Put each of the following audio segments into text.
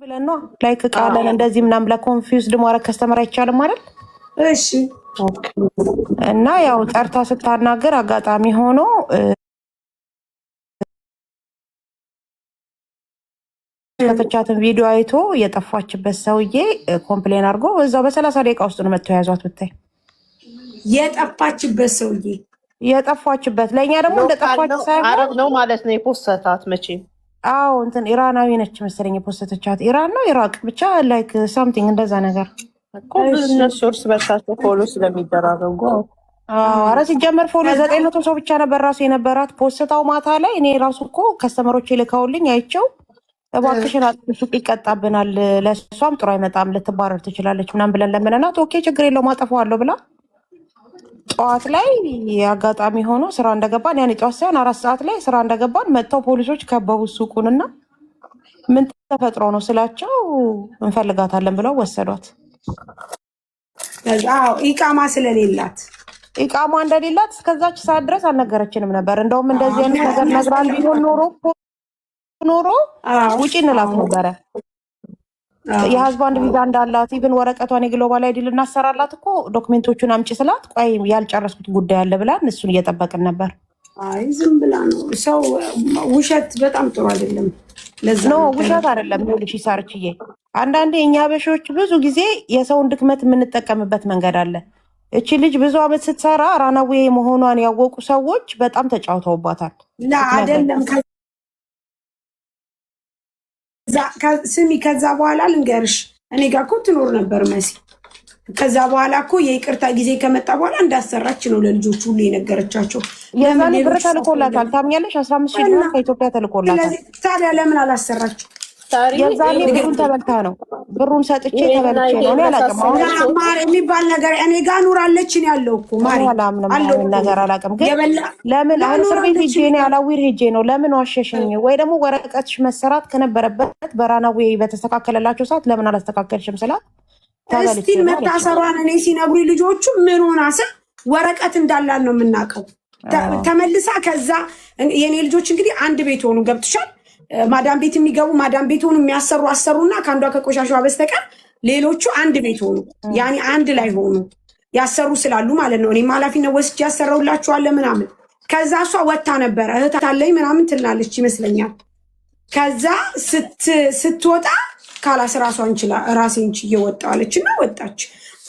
ብለን ነው ላይክ ቃለን እንደዚህ ምናምን ለኮንፊውዝድ ማድረግ ከስተመር አይቻልም አይደል? እሺ። እና ያው ጠርታ ስታናገር አጋጣሚ ሆኖ ከተቻትን ቪዲዮ አይቶ የጠፋችበት ሰውዬ ኮምፕሌን አድርጎ እዛው በ30 ደቂቃ ውስጥ ነው መጥተው ያዟት። ብታይ የጠፋችበት ለእኛ ደግሞ እንደጠፋች ሳይሆን አረብ ነው ማለት ነው የፖስተታት መቼም አዎ እንትን ኢራናዊ ነች መሰለኝ የፖስተቻት ኢራን ነው ኢራቅ ብቻ ላይክ ሳምቲንግ እንደዛ ነገር እኮ እነሱ እርስ በርሳቸው ፎሎ ስለሚደራረጉ ኧረ ሲጀመር ፎሎ 900 ሰው ብቻ ነበር ራሱ የነበራት ፖስተታው ማታ ላይ እኔ ራሱ እኮ ከስተመሮች ልከውልኝ አይቼው እባክሽን አጥፊ ሱቅ ይቀጣብናል ለእሷም ጥሩ አይመጣም ልትባረር ትችላለች ምናምን ብለን ለምነናት ኦኬ ችግር የለውም አጠፋዋለሁ ብላ ጠዋት ላይ አጋጣሚ ሆኖ ስራ እንደገባን ያኔ ጠዋት ሳይሆን 4 ሰዓት ላይ ስራ እንደገባን መጥተው ፖሊሶች ከበቡ ሱቁንና ምን ተፈጥሮ ነው ስላቸው እንፈልጋታለን ብለው ወሰዷት። ኢቃማ ስለሌላት ኢቃማ እንደሌላት እስከዛች ሰዓት ድረስ አልነገረችንም ነበር። እንደውም እንደዚህ አይነት ነገር ነግራን ቢሆን ኖሮ ውጪ እንላት ነበረ። የሀዝባንድ ቪዛ እንዳላት ኢቭን ወረቀቷን የግሎባል አይዲ ልናሰራላት እኮ ዶክሜንቶቹን አምጪ ስላት ቆይ ያልጨረስኩት ጉዳይ አለ ብላን እሱን እየጠበቅን ነበር። አይ ዝም ብላ ነው ሰው ውሸት በጣም ጥሩ አይደለም። ለዛ ነው ውሸት አይደለም። ልጅ ይሳርችዬ አንዳንዴ እኛ በሾች ብዙ ጊዜ የሰውን ድክመት የምንጠቀምበት መንገድ አለ። እቺ ልጅ ብዙ አመት ስትሰራ ራናዌ መሆኗን ያወቁ ሰዎች በጣም ተጫውተውባታል። አይደለም ስሚ ከዛ በኋላ ልንገርሽ እኔ ጋር እኮ ትኖር ነበር መሲ። ከዛ በኋላ እኮ የይቅርታ ጊዜ ከመጣ በኋላ እንዳሰራች ነው ለልጆቹ ሁሉ የነገረቻቸው። የዛኔ ብር ተልኮላታል ታምኛለሽ? 15,000 ብር ከኢትዮጵያ ተልኮላታል። ታዲያ ለምን አላሰራችው? የዛኔ ብሩን ተበልታ ነው ብሩን ሰጥቼ ተበልቼ ነው ያላቀም ማር የሚባል ነገር እኔ ጋር ኑራለች ነው ያለው እኮ ማር አለው ነገር አላቀም። ግን ለምን አሁን እስር ቤት ሄጄ ነው ያላዊር ሄጄ ነው ለምን ዋሸሽኝ? ወይ ደግሞ ወረቀትሽ መሰራት ከነበረበት በራናዌ በተስተካከለላቸው ሰዓት ለምን አላስተካከልሽም ስላት እስቲል መታሰሯን እኔ ሲነግሩኝ ልጆቹ ምን ሆና ስል ወረቀት እንዳላል ነው የምናውቀው። ተመልሳ ከዛ የኔ ልጆች እንግዲህ አንድ ቤት ሆኑ ገብትሻል። ማዳም ቤት የሚገቡ ማዳም ቤት ሆኑ የሚያሰሩ አሰሩና ከአንዷ ከቆሻሻዋ በስተቀር ሌሎቹ አንድ ቤት ሆኑ። ያኔ አንድ ላይ ሆኑ ያሰሩ ስላሉ ማለት ነው። እኔም ኃላፊነት ወስጄ ያሰራውላችኋለሁ ምናምን። ከዛ እሷ ወታ ነበረ እህት አለኝ ምናምን ትላለች ይመስለኛል። ከዛ ስትወጣ ካላስ ራሷን ችላ ራሴን ችዬ ወጣዋለች እና ወጣች።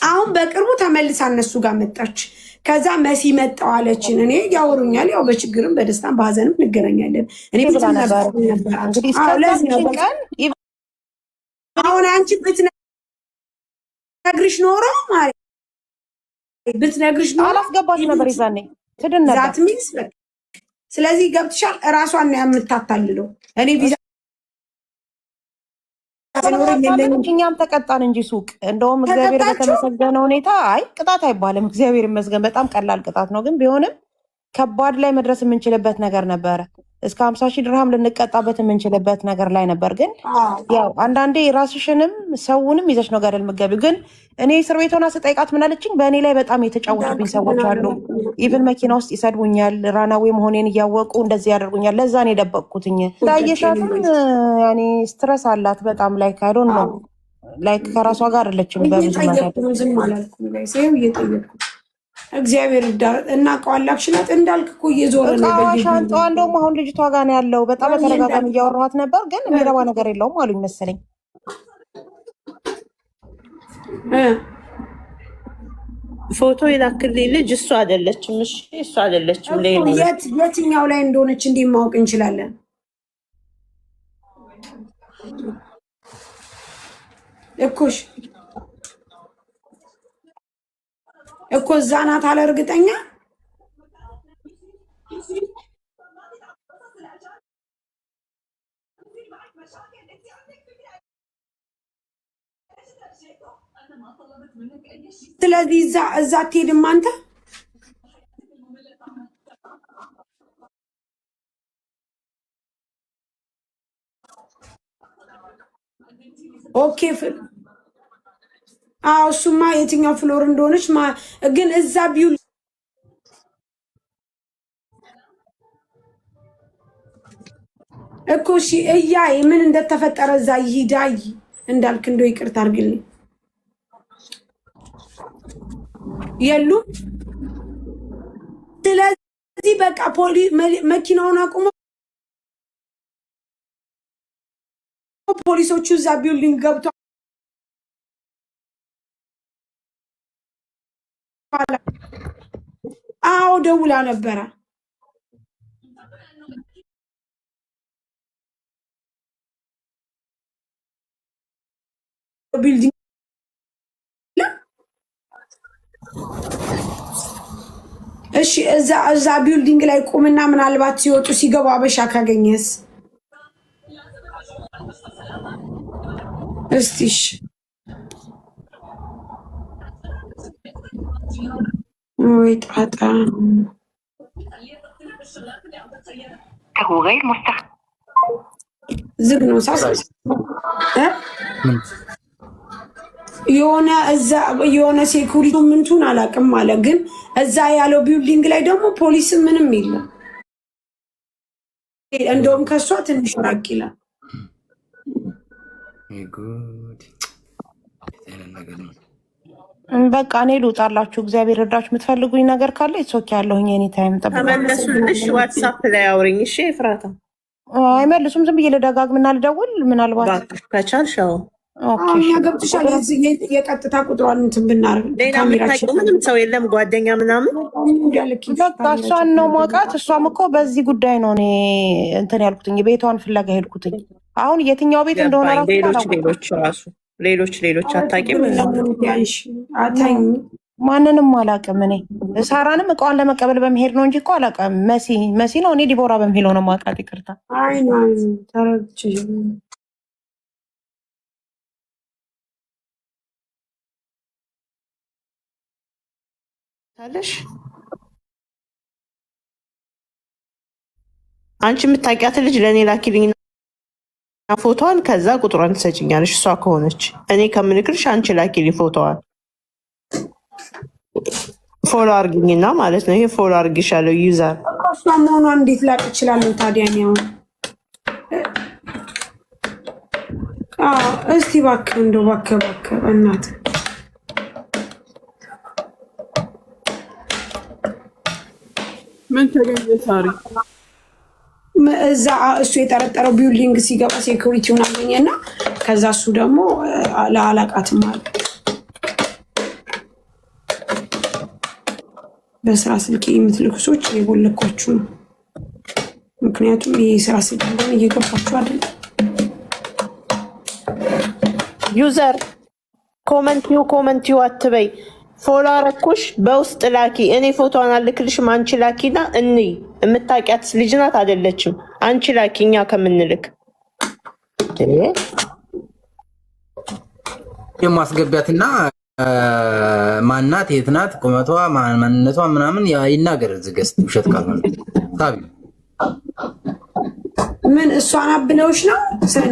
አሁን በቅርቡ ተመልሳ እነሱ ጋር መጣች። ከዛ መሲ መጣዋለችን። እኔ ያወሩኛል ያው በችግርም በደስታም በሀዘንም እንገናኛለን። እኔ አሁን አንቺ ብትነግርሽ ኖሮ ማለት ብትነግርሽ ኖሮ አላስገባች ነበር ይዛኔ ትድን ነበር። ዛት ሚንስ ስለዚህ ገብትሻል። እራሷን ነው የምታታልለው። እኔ ቪዛ እኛም ተቀጣን እንጂ ሱቅ እንደውም እግዚአብሔር በተመሰገነ ሁኔታ አይ ቅጣት አይባልም እግዚአብሔር ይመስገን በጣም ቀላል ቅጣት ነው። ግን ቢሆንም ከባድ ላይ መድረስ የምንችልበት ነገር ነበረ። እስከ 50,000 ድርሃም ልንቀጣበት የምንችልበት ነገር ላይ ነበር። ግን ያው አንዳንዴ ራስሽንም ሰውንም ይዘሽ ነው ገደል የምትገቢው። ግን እኔ እስር ቤት ሆና ስጠይቃት ምናለችኝ በእኔ ላይ በጣም የተጫወቱብኝ ሰዎች አሉ። ኢቭን መኪና ውስጥ ይሰድቡኛል፣ ራናዌ መሆኔን እያወቁ እንደዚህ ያደርጉኛል። ለዛ ነው የደበቅኩትኝ። ዳየሻትም ያኔ ስትረስ አላት በጣም ላይክ አይዶን ነው ላይክ ከራሷ ጋር አለችም በብዙ ነገር እግዚአብሔር ይዳር እና ቃላክሽናት እንዳልክ እኮ እየዞረ ነው ሻንጣዋ። እንደውም አሁን ልጅቷ ጋር ነው ያለው። በጣም በተረጋጋሚ እያወራኋት ነበር፣ ግን የሚረባ ነገር የለውም አሉኝ መሰለኝ። ፎቶ የላክልኝ ልጅ እሱ አይደለችም። እሺ እሱ አይደለችም። የትኛው ላይ እንደሆነች እንዴት ማወቅ እንችላለን? እኮሽ እኮ እዛ ናት አለ እርግጠኛ። ስለዚህ እዛ አትሄድም አንተ። ኦኬ አዎ እሱማ የትኛው ፍሎር እንደሆነች ግን እዛ ቢውል እኮ እሺ እያይ ምን እንደተፈጠረ እዛ ይሂዳይ እንዳልክ እንደው ይቅርታ አድርግልኝ። የሉም። ስለዚህ በቃ መኪናውን አቁሞ ፖሊሶቹ እዛ ቢልዲንግ ገብተው አዎ ደውላ ነበረ። ቢልዲንግ እሺ፣ እዛ ቢልዲንግ ላይ ቁምና ምናልባት ሲወጡ ሲገቡ አበሻ ካገኘስ እስቲሽ ወይ ጣጣ ዝግ ነው ሳስ የሆነ ሴኩሪቲ ምንቱን አላውቅም አለ። ግን እዛ ያለው ቢልዲንግ ላይ ደግሞ ፖሊስ ምንም የለም። እንደውም ከሷ ትንሽ ራቅ ይላል። በቃ እኔ ልውጣላችሁ። እግዚአብሔር እርዳችሁ። የምትፈልጉኝ ነገር ካለ ሶኪ ያለሁኝ ኤኒ ታይም ተመለሱልሽ። ዋትሳፕ ላይ አውሪኝ እሺ። ፍራታ አይመልሱም። ዝም ብዬ ልደጋግምና ልደውል ምናልባት ከቻልሽ። እኛ ገብቶሻል። የቀጥታ ቁጥሯን እንትን ብናደርግ ሌላ የምታውቂው ምንም ሰው የለም ጓደኛ ምናምን። በቃ እሷን ነው ማውቃት። እሷም እኮ በዚህ ጉዳይ ነው እኔ እንትን ያልኩትኝ ቤቷን ፍለጋ ሄድኩትኝ። አሁን የትኛው ቤት እንደሆነ ሌሎች አታውቂም? ማንንም አላውቅም። እኔ ሳራንም እቃዋን ለመቀበል በመሄድ ነው እንጂ እኮ አላውቅም። መሲ ነው። እኔ ዲቦራ በሚለው ነው ማውቃት። ይቅርታ ታለሽ አንቺ የምታውቂያት ልጅ ለእኔ ላኪልኝ ፎቶዋን፣ ከዛ ቁጥሯን ትሰጭኛለሽ። እሷ ከሆነች እኔ ከምልክልሽ አንቺ ላኪልኝ ፎቶዋን። ፎሎ አርግኝና ማለት ነው። ይሄ ፎሎ አርግሻለሁ ዩዘር እሷ መሆኗን እንዴት ላቅ እችላለሁ ታዲያ? ነው እስቲ እባክህ እንደው እባክህ እናት ምን ተገኘ ሳሪ? እዛ እሱ የጠረጠረው ቢልዲንግ ሲገባ ሴኩሪቲውን አገኘና ከዛ እሱ ደግሞ ለአላቃትም አለ በስራ ስልክ የምትልኩ ሰዎች የቦለኳችሁ ነው። ምክንያቱም ይህ ስራ ስልክ እንደሆነ እየገባችሁ አይደለም። ዩዘር ኮመንቲው አትበይ። ፎሎ አረኩሽ፣ በውስጥ ላኪ። እኔ ፎቶዋን አልክልሽም፣ አንቺ ላኪና እንይ። የምታውቂያት ልጅ ናት አይደለችም? አንቺ ላኪ እኛ ከምንልክ የማስገቢያትና ማናት የት ናት ቁመቷ ማንነቷ ምናምን ይናገር። ዝገስ ውሸት ካልሆነ ታቢ ምን እሷን አብለውሽ ነው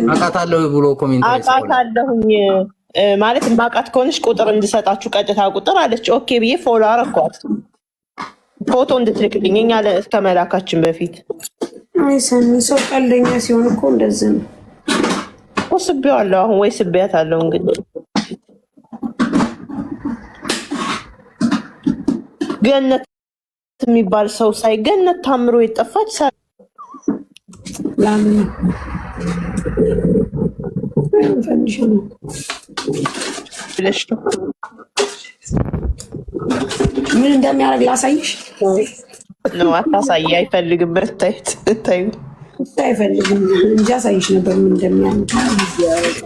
አውቃታለሁ ብሎ ኮሜንት አውቃታለሁኝ ማለት ማቃት ከሆነች ቁጥር እንድሰጣችሁ ቀጥታ ቁጥር አለች። ኦኬ ብዬ ፎሎ አረኳት ፎቶ እንድትልክልኝ እኛ ከመላካችን በፊት። አይ ሰሚ ሰው ቀልደኛ ሲሆን እኮ እንደዚህ ነው። ስቤዋለሁ አሁን ወይ ስቤያታለሁ። እንግዲህ ገነት የሚባል ሰው ሳይ ገነት ታምሮ የጠፋች ለምን ፈንሽ ነው ብለሽ ነው ምን እንደሚያደርግ ላሳይሽ ነው? አታሳይ፣ አይፈልግም። በታይት ታዩ አይፈልግም እንጂ አሳይሽ ነበር ምን እንደሚያደርግ።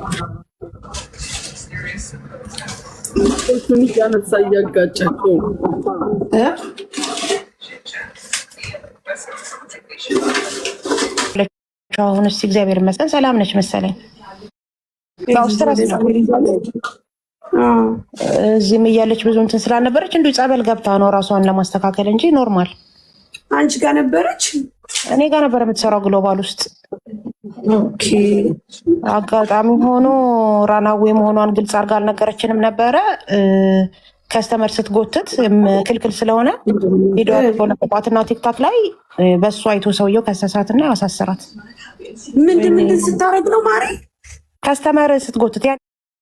ትንሽ ያነሳ እያጋጫቸው አሁን እስኪ እግዚአብሔር ይመስገን ሰላም ነች መሰለኝ። እዚህም እያለች ብዙ እንትን ስላልነበረች እንዲሁ ጸበል ገብታ ነው ራሷን ለማስተካከል እንጂ ኖርማል። አንቺ ጋር ነበረች? እኔ ጋር ነበር የምትሰራው ግሎባል ውስጥ። ኦኬ። አጋጣሚ ሆኖ ራናዌ መሆኗን ግልጽ አድርጋ አልነገረችንም ነበረ። ከስተመር ስትጎትት ክልክል ስለሆነ ቪዲዮ ለቆቋትና ቲክታክ ላይ በእሱ አይቶ ሰውየው ከሰሳትና አሳሰራት። ምንድን ስታረግ ነው ማሬ? ከስተመር ስትጎትት